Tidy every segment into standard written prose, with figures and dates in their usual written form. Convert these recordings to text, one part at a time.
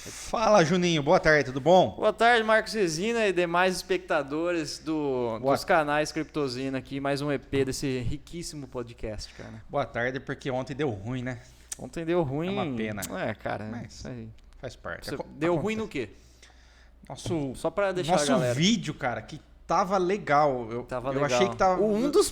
Fala, Juninho. Boa tarde, tudo bom? Boa tarde, Marcos Resina e demais espectadores dos canais Criptozina aqui. Mais um EP desse riquíssimo podcast, cara. Boa tarde, porque ontem deu ruim, né? Ontem deu ruim. É uma pena. Cara, mas isso aí. Faz parte. Deu ruim no quê? Só pra deixar a galera. Nosso vídeo, cara, que tava legal. Eu legal. achei que tava... Um dos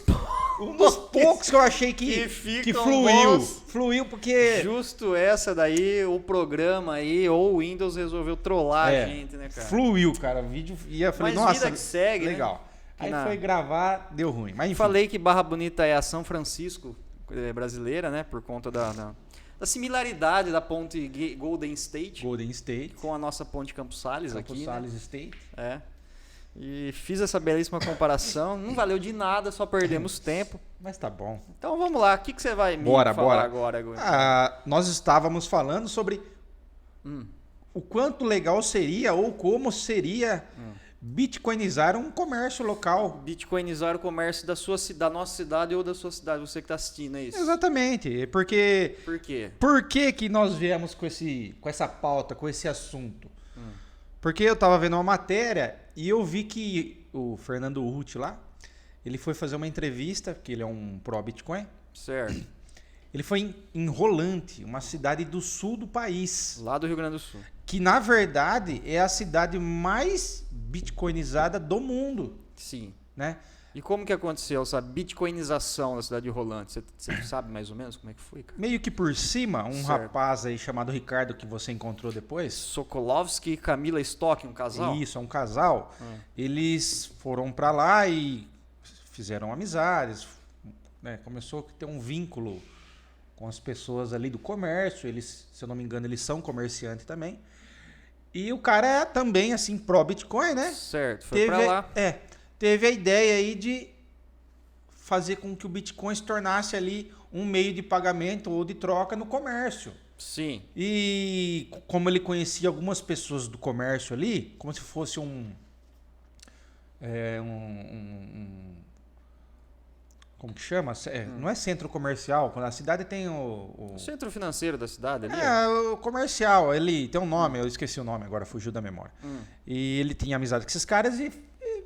poucos que eu achei que fluiu. Bons. Fluiu porque... Justo essa daí, o programa aí, ou o Windows resolveu trollar a gente, né, cara? Fluiu, cara. O vídeo ia... Falei, mas nossa, vida que segue, legal. Né? Aí foi gravar, deu ruim. Mas enfim. Falei que Barra Bonita é a São Francisco brasileira, né? Por conta da similaridade da ponte Golden State com a nossa ponte Campos Salles aqui. Campos Salles né? State. É. E fiz essa belíssima comparação. Não valeu de nada, só perdemos tempo. Mas tá bom. Então vamos lá. O que você vai me falar agora? Nós estávamos falando sobre o quanto legal seria ou como seria bitcoinizar um comércio local. Bitcoinizar o comércio da nossa cidade ou da sua cidade. Você que está assistindo, é isso? Exatamente. Porque... Por quê? Por que nós viemos com essa pauta, com esse assunto? Porque eu estava vendo uma matéria e eu vi que o Fernando Uth lá, ele foi fazer uma entrevista, porque ele é um pró-Bitcoin. Certo. Ele foi em Rolante, uma cidade do sul do país. Lá do Rio Grande do Sul. Que, na verdade, é a cidade mais bitcoinizada do mundo. Sim. Né? E como que aconteceu essa bitcoinização da cidade de Rolante? Você sabe mais ou menos como é que foi, cara? Meio que por cima, certo. Rapaz aí chamado Ricardo, que você encontrou depois. Sokolovski e Camila Stock, um casal? Isso, é um casal. Eles foram pra lá e fizeram amizades. Né? Começou a ter um vínculo com as pessoas ali do comércio. Eles, se eu não me engano, eles são comerciantes também. E o cara é também, assim, pró-Bitcoin, né? Certo, foi pra lá. Teve a ideia aí de fazer com que o Bitcoin se tornasse ali um meio de pagamento ou de troca no comércio. Sim. E como ele conhecia algumas pessoas do comércio ali, como se fosse como que chama? Não é centro comercial, quando a cidade tem o centro financeiro da cidade ali? O comercial, ele tem um nome, eu esqueci o nome agora, fugiu da memória. E ele tinha amizade com esses caras e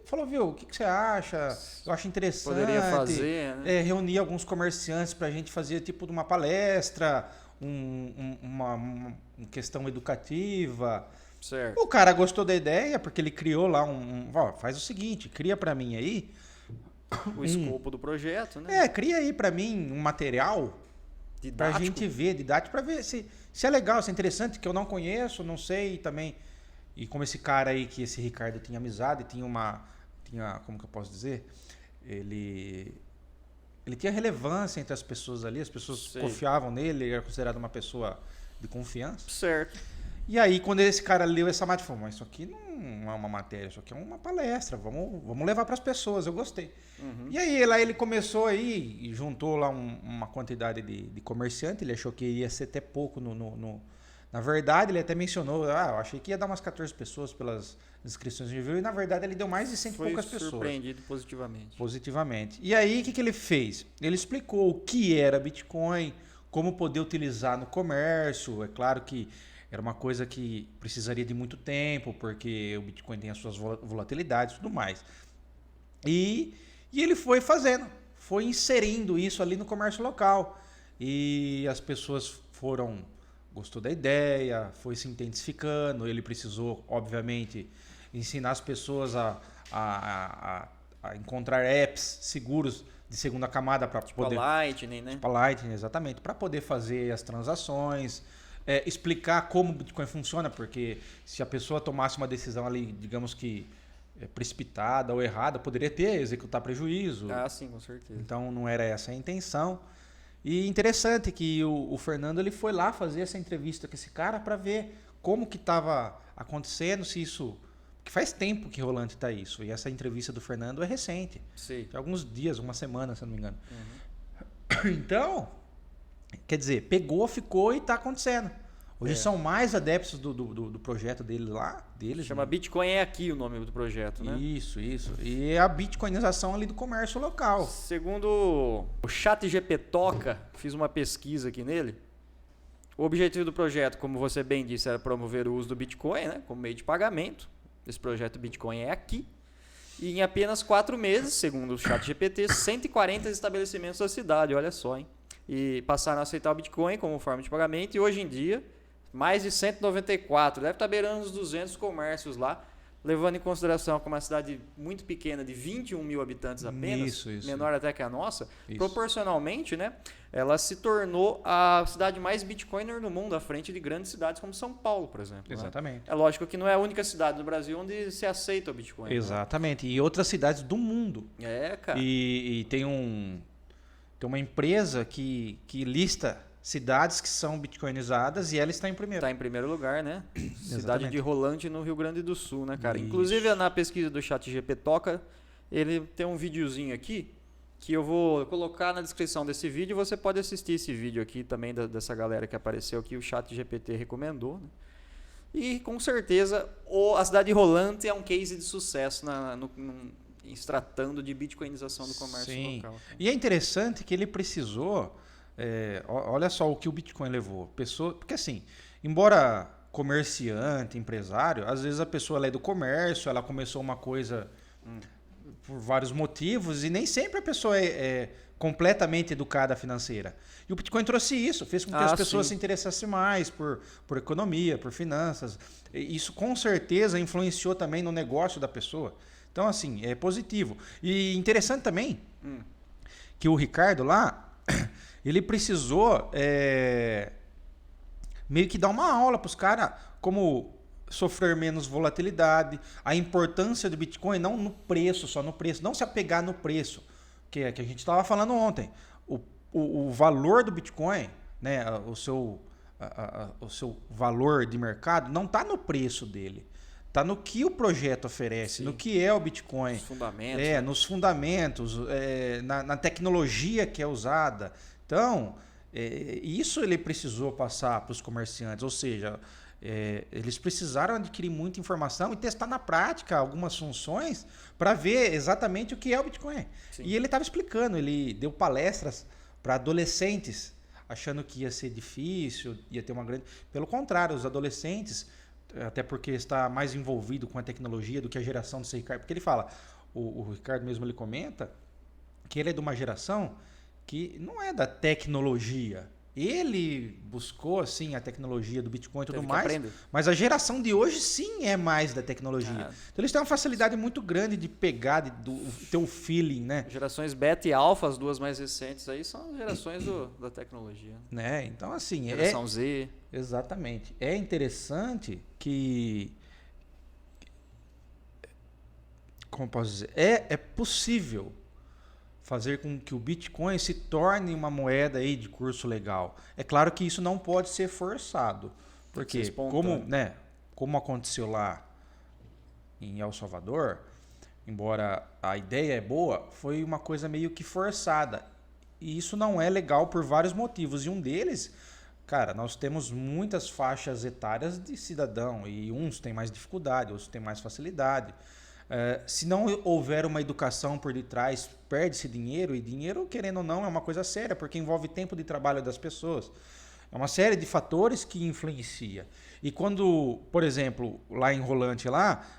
falou, viu, o que você acha? Eu acho interessante. Poderia fazer, né? Reunir alguns comerciantes pra gente fazer tipo de uma palestra, uma questão educativa. Certo. O cara gostou da ideia, porque ele criou lá faz o seguinte, cria pra mim aí o escopo do projeto, né? Cria aí pra mim um material didático, pra gente ver, didático, pra ver se é legal, se é interessante, que eu não conheço, não sei também. E como esse cara aí, que esse Ricardo tinha amizade, tinha, como que eu posso dizer? Ele tinha relevância entre as pessoas ali, as pessoas confiavam nele, ele era considerado uma pessoa de confiança. Certo. E aí, quando esse cara leu essa matéria, falou, mas isso aqui não é uma matéria, isso aqui é uma palestra, vamos levar para as pessoas, eu gostei. E aí, lá ele começou aí e juntou lá uma quantidade de comerciante, ele achou que ia ser até pouco na verdade, ele até mencionou, eu achei que ia dar umas 14 pessoas pelas inscrições de viu, e na verdade ele deu mais de 100 e poucas pessoas. Foi surpreendido positivamente. Positivamente. E aí, o que ele fez? Ele explicou o que era Bitcoin, como poder utilizar no comércio, é claro que era uma coisa que precisaria de muito tempo, porque o Bitcoin tem as suas volatilidades e tudo mais. E ele foi fazendo, foi inserindo isso ali no comércio local. E as pessoas gostou da ideia, foi se intensificando. Ele precisou, obviamente, ensinar as pessoas a encontrar apps seguros de segunda camada para poder... a Lightning, né? Tipo a Lightning, exatamente. Para poder fazer as transações... explicar como o Bitcoin funciona, porque se a pessoa tomasse uma decisão ali, digamos que precipitada ou errada, poderia executar prejuízo. Ah, sim, com certeza. Então não era essa a intenção. E interessante que o Fernando ele foi lá fazer essa entrevista com esse cara para ver como que estava acontecendo, se isso... Porque faz tempo que Rolante está isso. E essa entrevista do Fernando é recente. Sim. Tem alguns dias, uma semana, se eu não me engano. Então... Quer dizer, pegou, ficou e está acontecendo. Hoje são mais adeptos do projeto dele lá. Chama Bitcoin é aqui o nome do projeto, né? Isso. E é a bitcoinização ali do comércio local. Segundo o ChatGPT Toca, fiz uma pesquisa aqui nele, O objetivo do projeto, como você bem disse, era promover o uso do Bitcoin, né, como meio de pagamento. Esse projeto Bitcoin é aqui. E em apenas 4 meses, segundo o ChatGPT, 140 estabelecimentos da cidade, olha só, hein? E passaram a aceitar o Bitcoin como forma de pagamento. E hoje em dia, mais de 194, deve estar beirando os 200 comércios lá, levando em consideração como uma cidade muito pequena, de 21 mil habitantes apenas, menor até que a nossa, proporcionalmente, né, ela se tornou a cidade mais bitcoiner no mundo, à frente de grandes cidades como São Paulo, por exemplo. Exatamente. Né? É lógico que não é a única cidade no Brasil onde se aceita o Bitcoin. Exatamente. Né? E outras cidades do mundo. Cara. E tem uma empresa que lista cidades que são bitcoinizadas e ela está em primeiro. Está em primeiro lugar, né? Cidade de Rolante, no Rio Grande do Sul, né, cara? Isso. Inclusive, na pesquisa do ChatGPT Toca, ele tem um videozinho aqui que eu vou colocar na descrição desse vídeo. Você pode assistir esse vídeo aqui também dessa galera que apareceu aqui, o ChatGPT recomendou, né? E, com certeza, a cidade de Rolante é um case de sucesso se tratando de bitcoinização do comércio local. Cara. E é interessante que ele precisou... olha só o que o Bitcoin levou. Porque assim, embora comerciante, empresário, às vezes a pessoa ela é do comércio, ela começou uma coisa por vários motivos e nem sempre a pessoa é completamente educada financeira. E o Bitcoin trouxe isso, fez com que as pessoas se interessassem mais por economia, por finanças. E isso com certeza influenciou também no negócio da pessoa. Então assim, é positivo. E interessante também que o Ricardo lá... Ele precisou meio que dar uma aula para os caras como sofrer menos volatilidade, a importância do Bitcoin, não no preço, só no preço, não se apegar no preço, que a gente estava falando ontem. O valor do Bitcoin, né, o seu valor de mercado, não está no preço dele. Está no que o projeto oferece, no que é o Bitcoin. Nos fundamentos. Nos fundamentos, na tecnologia que é usada. Então, isso ele precisou passar para os comerciantes, ou seja, eles precisaram adquirir muita informação e testar na prática algumas funções para ver exatamente o que é o Bitcoin. Sim. E ele estava explicando, ele deu palestras para adolescentes, achando que ia ser difícil, ia ter uma grande... Pelo contrário, os adolescentes, até porque está mais envolvido com a tecnologia do que a geração do Ricardo, porque ele fala, o Ricardo mesmo ele comenta, que ele é de uma geração que não é da tecnologia. Ele buscou assim a tecnologia do Bitcoin e tudo mais, mas a geração de hoje sim é mais da tecnologia. Então eles têm uma facilidade muito grande de pegar, de ter um feeling, né? Gerações beta e alfa, as duas mais recentes aí, são gerações da tecnologia. Né? Então assim... Geração Z. Exatamente. É interessante que... Como posso dizer? É possível fazer com que o Bitcoin se torne uma moeda aí de curso legal. É claro que isso não pode ser forçado, porque como aconteceu lá em El Salvador, embora a ideia é boa, foi uma coisa meio que forçada. E isso não é legal por vários motivos. E um deles, cara, nós temos muitas faixas etárias de cidadão e uns têm mais dificuldade, outros têm mais facilidade. Se não houver uma educação por detrás, perde-se dinheiro, e dinheiro, querendo ou não, é uma coisa séria, porque envolve tempo de trabalho das pessoas. É uma série de fatores que influencia. E quando, por exemplo, lá em Rolante,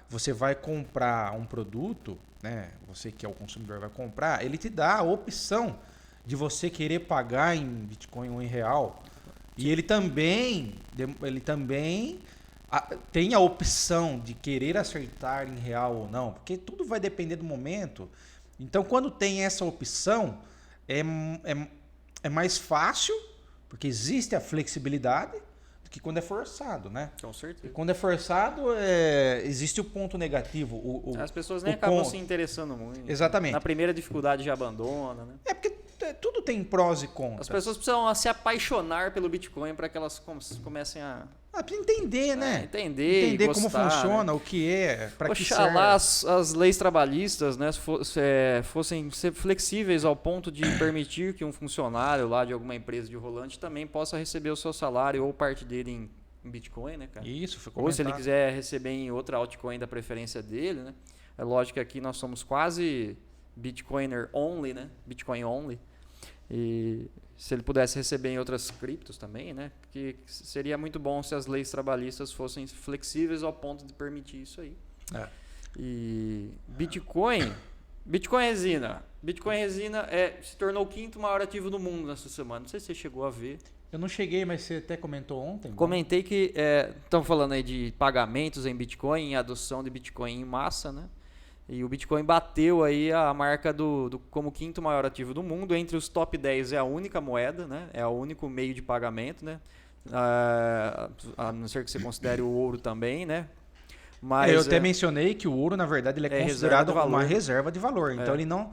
você vai comprar um produto, né, você que é o consumidor vai comprar, ele te dá a opção de você querer pagar em Bitcoin ou em real. E ele também tem a opção de querer acertar em real ou não, porque tudo vai depender do momento. Então, quando tem essa opção, é mais fácil, porque existe a flexibilidade, do que quando é forçado, né? Com certeza. E quando é forçado, existe o ponto negativo. As pessoas nem acabam se interessando muito. Exatamente. Na primeira dificuldade já abandona, né? Porque tudo tem prós e contras. As pessoas precisam se apaixonar pelo Bitcoin para que elas comecem a... entender, né? Entender gostar, como funciona, né? O que é, para que serve. Oxalá as leis trabalhistas, né, fossem ser flexíveis ao ponto de permitir que um funcionário lá de alguma empresa de Rolante também possa receber o seu salário ou parte dele em Bitcoin, né, cara? Isso, foi comentado. Ou se ele quiser receber em outra altcoin da preferência dele, né? É lógico que aqui nós somos quase Bitcoiner only, né? Bitcoin only. E se ele pudesse receber em outras criptos também, né? Que seria muito bom se as leis trabalhistas fossem flexíveis ao ponto de permitir isso aí. E Bitcoin Resina. Bitcoin Resina se tornou o 5º maior ativo do mundo nessa semana. Não sei se você chegou a ver. Eu não cheguei, mas você até comentou ontem. Comentei que estão falando aí de pagamentos em Bitcoin, em adoção de Bitcoin em massa, né? E o Bitcoin bateu aí a marca como 5º maior ativo do mundo. Entre os top 10 é a única moeda, né? É o único meio de pagamento, né? A não ser que você considere o ouro também, né? Mas, eu até mencionei que o ouro, na verdade, ele é considerado uma reserva de valor. Então, ele não...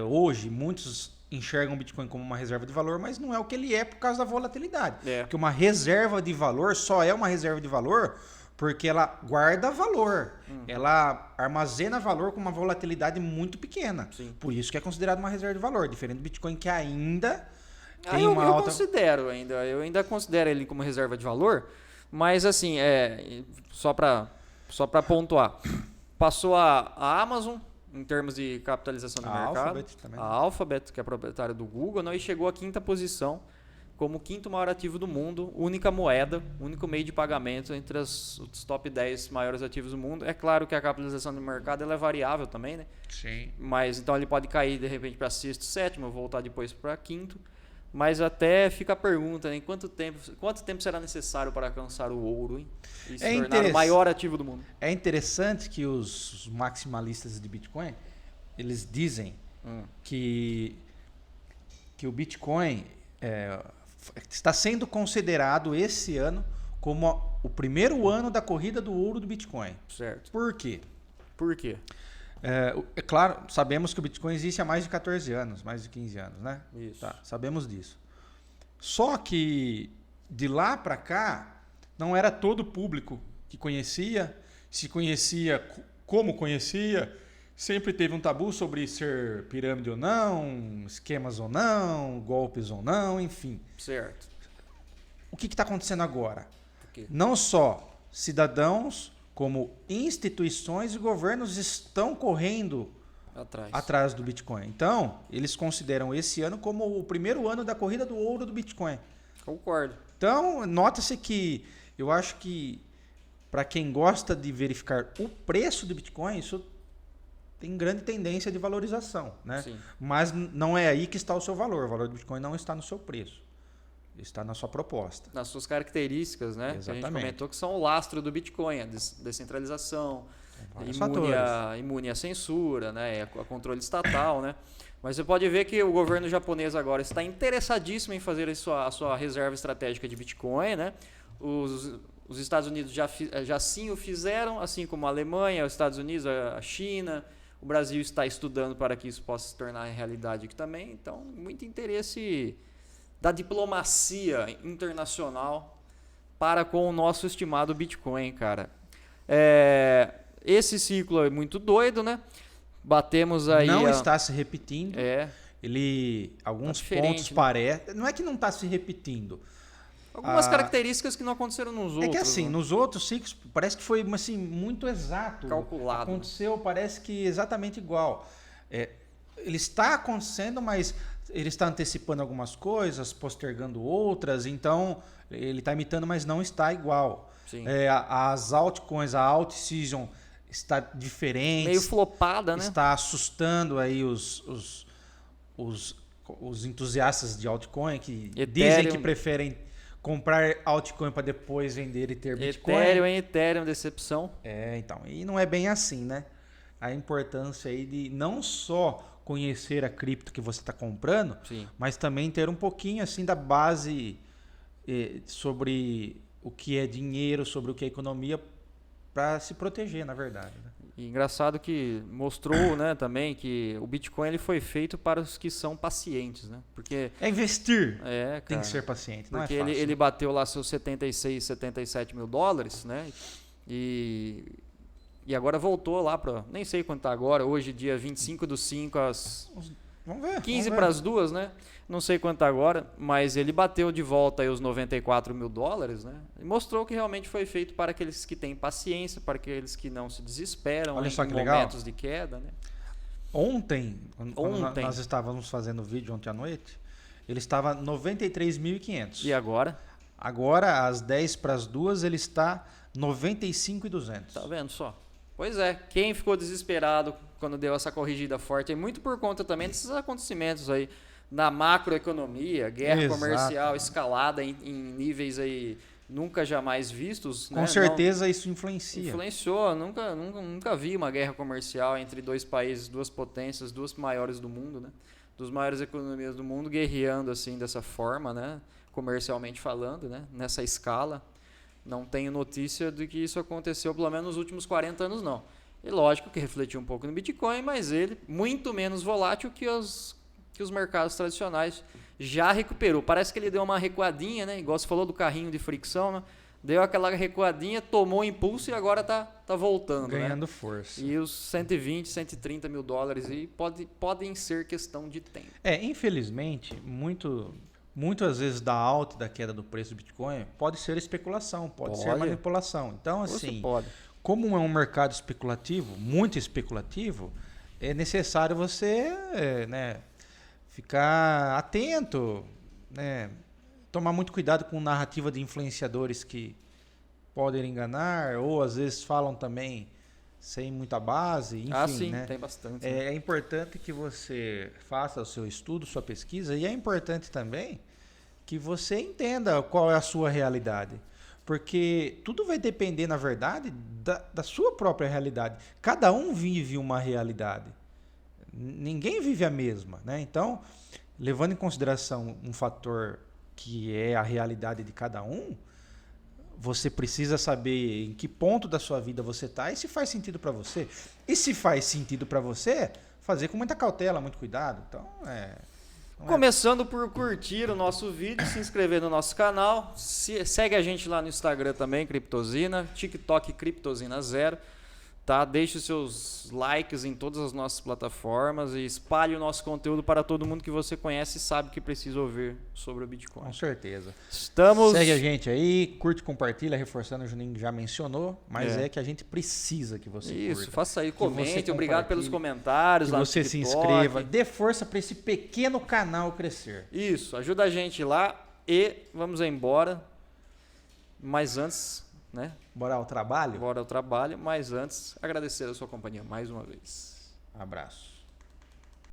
hoje, muitos enxergam o Bitcoin como uma reserva de valor, mas não é o que ele é por causa da volatilidade. Porque uma reserva de valor só é uma reserva de valor porque ela guarda valor. Ela armazena valor com uma volatilidade muito pequena. Sim. Por isso que é considerado uma reserva de valor. Diferente do Bitcoin, que ainda tem eu uma alta... Eu ainda considero ele como reserva de valor, mas assim, só para pontuar. Passou a Amazon, em termos de capitalização do mercado. Alphabet também. A Alphabet, que é proprietária do Google, e chegou à 5ª posição como o 5º maior ativo do mundo, única moeda, único meio de pagamento entre os top 10 maiores ativos do mundo. É claro que a capitalização do mercado ela é variável também, né? Sim. Mas então ele pode cair de repente para 6º, 7º, voltar depois para 5º. Mas até fica a pergunta, né? Quanto tempo será necessário para alcançar o ouro, hein? E se tornar o maior ativo do mundo? É interessante que os maximalistas de Bitcoin, eles dizem que o Bitcoin está sendo considerado esse ano como o primeiro ano da corrida do ouro do Bitcoin. Certo. Por quê? Por quê? É claro, sabemos que o Bitcoin existe há mais de 14 anos, mais de 15 anos, né? Isso. Tá, sabemos disso. Só que de lá para cá, não era todo o público que conhecia, se conhecia como conhecia, sempre teve um tabu sobre ser pirâmide ou não, esquemas ou não, golpes ou não, enfim. Certo. O que está acontecendo agora? O quê? Não só cidadãos, como instituições e governos estão correndo atrás do Bitcoin. Então, eles consideram esse ano como o primeiro ano da corrida do ouro do Bitcoin. Concordo. Então, nota-se que eu acho que para quem gosta de verificar o preço do Bitcoin, isso tem grande tendência de valorização, né? Sim. Mas não é aí que está o seu valor. O valor do Bitcoin não está no seu preço. Está na sua proposta. Nas suas características, né? Exatamente. Que a gente comentou que são o lastro do Bitcoin, a descentralização, imune à censura, né? A controle estatal, né? Mas você pode ver que o governo japonês agora está interessadíssimo em fazer a sua reserva estratégica de Bitcoin, né? Os Estados Unidos já sim o fizeram, assim como a Alemanha, os Estados Unidos, a China. O Brasil está estudando para que isso possa se tornar realidade aqui também. Então, muito interesse da diplomacia internacional para com o nosso estimado Bitcoin, cara. Esse ciclo é muito doido, né? Batemos aí... Não está se repetindo. Alguns tá pontos parecem... Não é que não está se repetindo. Algumas características que não aconteceram nos outros. É que assim, né? Nos outros ciclos parece que foi assim, muito exato. Calculado. Aconteceu, parece que exatamente igual. Ele está acontecendo, mas ele está antecipando algumas coisas, postergando outras, então ele está imitando, mas não está igual. Sim. As altcoins, a alt season está diferente. Meio flopada, né? Está assustando aí os entusiastas de altcoin que Ethereum. dizem que preferem comprar altcoin para depois vender e ter Bitcoin. Ethereum, decepção. Então. E não é bem assim, né? A importância aí de não só conhecer a cripto que você está comprando, sim, mas também ter um pouquinho assim da base sobre o que é dinheiro, sobre o que é economia, para se proteger, na verdade. Né? E engraçado que mostrou, né, também que o Bitcoin ele foi feito para os que são pacientes, né? Porque investir. Cara, tem que ser paciente, não porque é fácil. Ele bateu lá seus 76, 77 mil dólares, né? E agora voltou lá para, nem sei quanto tá agora, hoje dia 25/5 às Vamos ver, 15 para as 2, né? Não sei quanto tá agora, mas ele bateu de volta aí os 94 mil dólares, né? E mostrou que realmente foi feito para aqueles que têm paciência, para aqueles que não se desesperam em momentos de queda, né? Ontem, nós estávamos fazendo vídeo ontem à noite, ele estava 93.500. E agora? Agora, às 10 para as 2, ele está 95.200. Tá vendo só? Pois é, quem ficou desesperado quando deu essa corrigida forte, é muito por conta também desses acontecimentos aí na macroeconomia, guerra Exato. comercial escalada em níveis aí nunca jamais vistos. Com né? certeza isso influencia. Influenciou, nunca vi uma guerra comercial entre dois países, duas potências, duas maiores do mundo, né? Dos maiores economias do mundo guerreando assim dessa forma, né? Comercialmente falando, né? Nessa escala. Não tenho notícia de que isso aconteceu pelo menos nos últimos 40 anos, não. E lógico que refletiu um pouco no Bitcoin, mas ele muito menos volátil que os mercados tradicionais. Já recuperou. Parece que ele deu uma recuadinha, né? Igual você falou do carrinho de fricção, né? Deu aquela recuadinha, tomou impulso e agora tá voltando. Ganhando né? força. E os 120, 130 mil dólares aí podem ser questão de tempo. Infelizmente, muitas vezes da alta e da queda do preço do Bitcoin pode ser especulação, pode ser manipulação. Então, assim, como é um mercado especulativo, muito especulativo, é necessário você ficar atento, né? Tomar muito cuidado com narrativa de influenciadores que podem enganar, ou às vezes falam também sem muita base, enfim. Sim, né? tem bastante. É importante que você faça o seu estudo, sua pesquisa, e é importante também que você entenda qual é a sua realidade. Porque tudo vai depender, na verdade, da sua própria realidade. Cada um vive uma realidade. Ninguém vive a mesma, né? Então, levando em consideração um fator que é a realidade de cada um, você precisa saber em que ponto da sua vida você está e se faz sentido para você. E se faz sentido para você, fazer com muita cautela, muito cuidado. Então, Começando por curtir o nosso vídeo, se inscrever no nosso canal, segue a gente lá no Instagram também, Criptosina, TikTok Criptosina0, tá? Deixe os seus likes em todas as nossas plataformas e espalhe o nosso conteúdo para todo mundo que você conhece e sabe que precisa ouvir sobre o Bitcoin. Com certeza. Segue a gente aí, curte, compartilha, reforçando, o Juninho já mencionou, mas é que a gente precisa que você curta. Isso, faça aí, comente, obrigado pelos comentários. Que você se inscreva, dê força para esse pequeno canal crescer. Isso, ajuda a gente lá e vamos embora. Mas antes, né? Bora ao trabalho? Bora ao trabalho, mas antes, agradecer a sua companhia mais uma vez. Abraço.